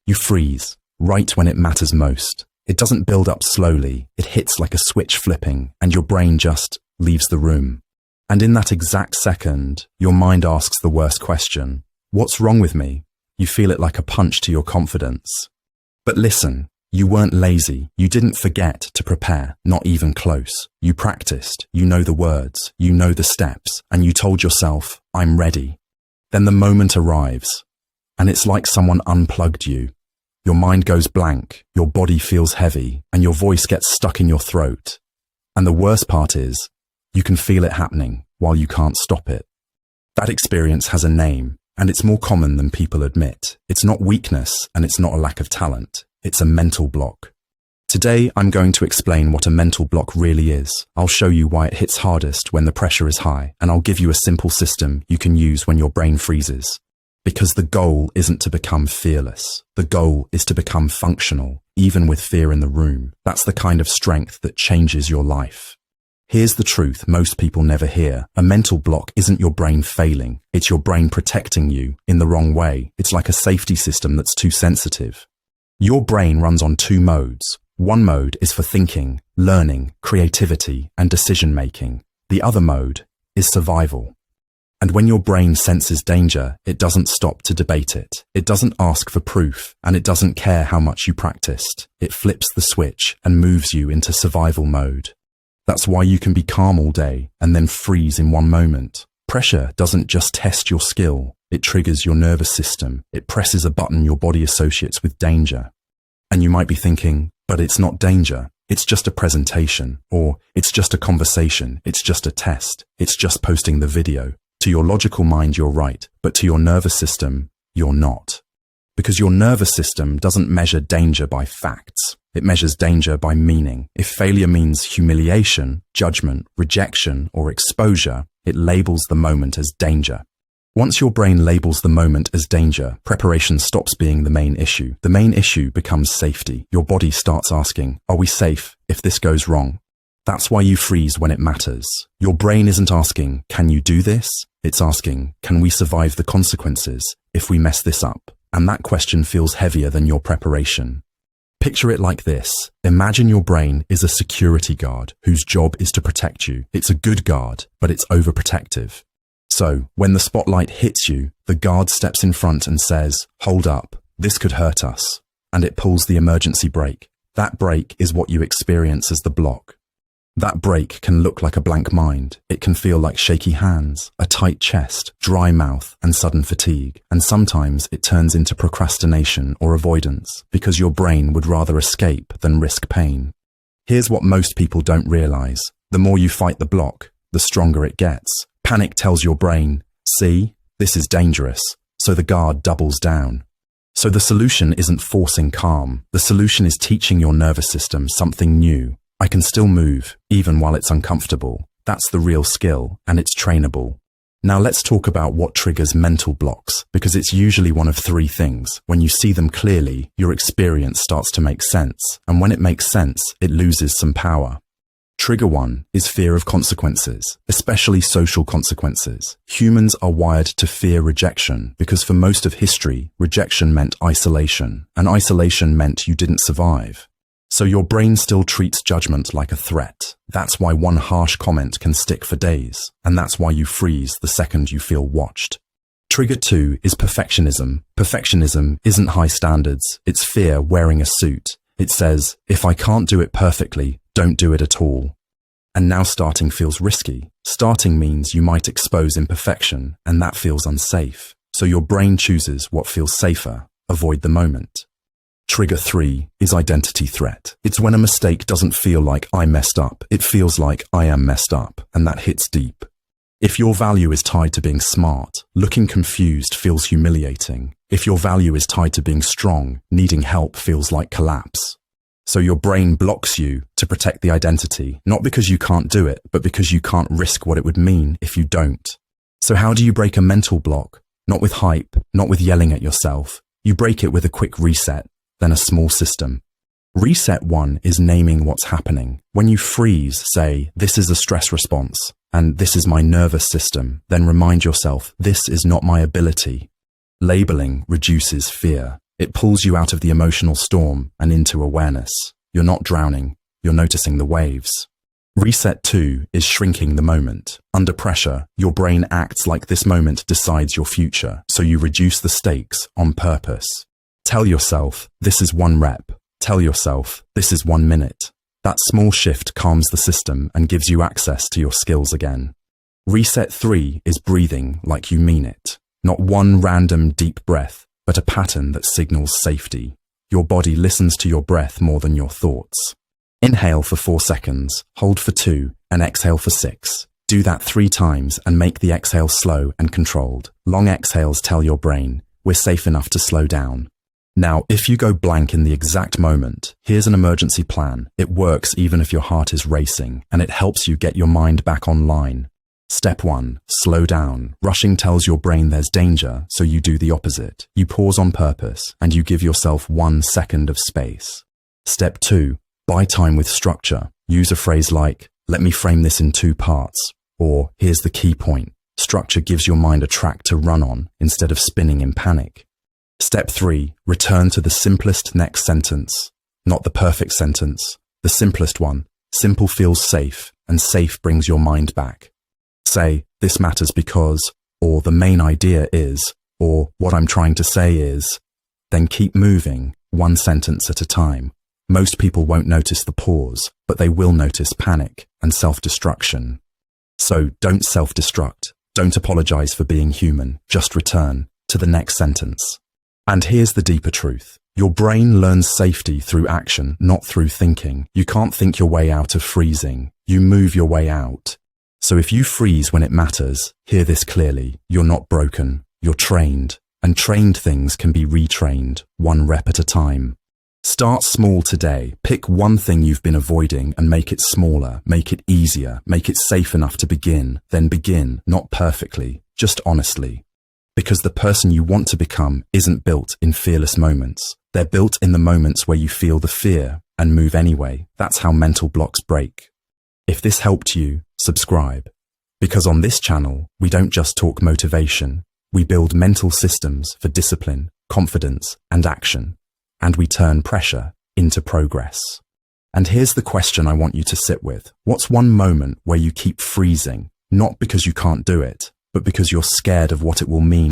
You freeze, right when it matters most. It doesn't build up slowly, it hits like a switch flipping, and your brain just leaves the room. And in that exact second, your mind asks the worst question. What's wrong with me? You feel it like a punch to your confidence. But listen, you weren't lazy. You didn't forget to prepare, not even close. You practiced, you know the words, you know the steps, and you told yourself, I'm ready. Then the moment arrives, and it's like someone unplugged you. Your mind goes blank, your body feels heavy, and your voice gets stuck in your throat. And the worst part is, you can feel it happening while you can't stop it. That experience has a name, and it's more common than people admit. It's not weakness, and it's not a lack of talent. It's a mental block. Today, I'm going to explain what a mental block really is. I'll show you why it hits hardest when the pressure is high, and I'll give you a simple system you can use when your brain freezes. Because the goal isn't to become fearless. The goal is to become functional, even with fear in the room. That's the kind of strength that changes your life. Here's the truth most people never hear. A mental block isn't your brain failing. It's your brain protecting you in the wrong way. It's like a safety system that's too sensitive. Your brain runs on two modes. One mode is for thinking, learning, creativity, and decision-making. The other mode is survival. And when your brain senses danger, it doesn't stop to debate it. It doesn't ask for proof, and it doesn't care how much you practiced. It flips the switch and moves you into survival mode. That's why you can be calm all day and then freeze in one moment. Pressure doesn't just test your skill, it triggers your nervous system. It presses a button your body associates with danger. And you might be thinking, but it's not danger. It's just a presentation, or it's just a conversation. It's just a test. It's just posting the video. To your logical mind, you're right, but to your nervous system, you're not. Because your nervous system doesn't measure danger by facts. It measures danger by meaning. If failure means humiliation, judgment, rejection, or exposure, it labels the moment as danger. Once your brain labels the moment as danger, preparation stops being the main issue. The main issue becomes safety. Your body starts asking, are we safe if this goes wrong? That's why you freeze when it matters. Your brain isn't asking, can you do this? It's asking, can we survive the consequences if we mess this up? And that question feels heavier than your preparation. Picture it like this. Imagine your brain is a security guard whose job is to protect you. It's a good guard, but it's overprotective. So, when the spotlight hits you, the guard steps in front and says, hold up, this could hurt us. And it pulls the emergency brake. That brake is what you experience as the block. That brake can look like a blank mind. It can feel like shaky hands, a tight chest, dry mouth, and sudden fatigue. And sometimes it turns into procrastination or avoidance because your brain would rather escape than risk pain. Here's what most people don't realize. The more you fight the block, the stronger it gets. Panic tells your brain, see, this is dangerous. So the guard doubles down. So the solution isn't forcing calm. The solution is teaching your nervous system something new. I can still move, even while it's uncomfortable. That's the real skill, and it's trainable. Now let's talk about what triggers mental blocks, because it's usually one of three things. When you see them clearly, your experience starts to make sense, and when it makes sense, it loses some power. Trigger 1 is fear of consequences, especially social consequences. Humans are wired to fear rejection because for most of history, rejection meant isolation, and isolation meant you didn't survive. So your brain still treats judgment like a threat. That's why one harsh comment can stick for days, and that's why you freeze the second you feel watched. Trigger 2 is perfectionism. Perfectionism isn't high standards, it's fear wearing a suit. It says, if I can't do it perfectly, don't do it at all. And now starting feels risky. Starting means you might expose imperfection, and that feels unsafe. So your brain chooses what feels safer. Avoid the moment. Trigger 3 is identity threat. It's when a mistake doesn't feel like I messed up. It feels like I am messed up, and that hits deep. If your value is tied to being smart, looking confused feels humiliating. If your value is tied to being strong, needing help feels like collapse. So your brain blocks you to protect the identity, not because you can't do it, but because you can't risk what it would mean if you don't. So how do you break a mental block? Not with hype, not with yelling at yourself. You break it with a quick reset, then a small system. Reset 1 is naming what's happening. When you freeze, say, this is a stress response, and this is my nervous system, then remind yourself, this is not my ability. Labeling reduces fear. It pulls you out of the emotional storm and into awareness. You're not drowning, you're noticing the waves. Reset 2 is shrinking the moment. Under pressure, your brain acts like this moment decides your future, so you reduce the stakes on purpose. Tell yourself, this is 1 rep. Tell yourself, this is 1 minute. That small shift calms the system and gives you access to your skills again. Reset 3 is breathing like you mean it. Not one random deep breath, but a pattern that signals safety. Your body listens to your breath more than your thoughts. Inhale for 4 seconds, hold for 2, and exhale for 6. Do that 3 times and make the exhale slow and controlled. Long exhales tell your brain, we're safe enough to slow down. Now, if you go blank in the exact moment, here's an emergency plan. It works even if your heart is racing, and it helps you get your mind back online. Step 1, slow down. Rushing tells your brain there's danger, so you do the opposite. You pause on purpose, and you give yourself 1 second of space. Step 2, buy time with structure. Use a phrase like, let me frame this in 2 parts, or here's the key point. Structure gives your mind a track to run on instead of spinning in panic. Step 3, return to the simplest next sentence. Not the perfect sentence, the simplest one. Simple feels safe, and safe brings your mind back. Say, this matters because, or the main idea is, or what I'm trying to say is. Then keep moving, 1 sentence at a time. Most people won't notice the pause, but they will notice panic and self-destruction. So don't self-destruct. Don't apologize for being human. Just return to the next sentence. And here's the deeper truth. Your brain learns safety through action, not through thinking. You can't think your way out of freezing. You move your way out. So if you freeze when it matters, hear this clearly. You're not broken. You're trained. And trained things can be retrained, 1 rep at a time. Start small today. Pick 1 thing you've been avoiding and make it smaller, make it easier, make it safe enough to begin. Then begin, not perfectly, just honestly. Because the person you want to become isn't built in fearless moments. They're built in the moments where you feel the fear and move anyway. That's how mental blocks break. If this helped you, subscribe. Because on this channel, we don't just talk motivation. We build mental systems for discipline, confidence, and action. And we turn pressure into progress. And here's the question I want you to sit with. What's 1 moment where you keep freezing, not because you can't do it, but because you're scared of what it will mean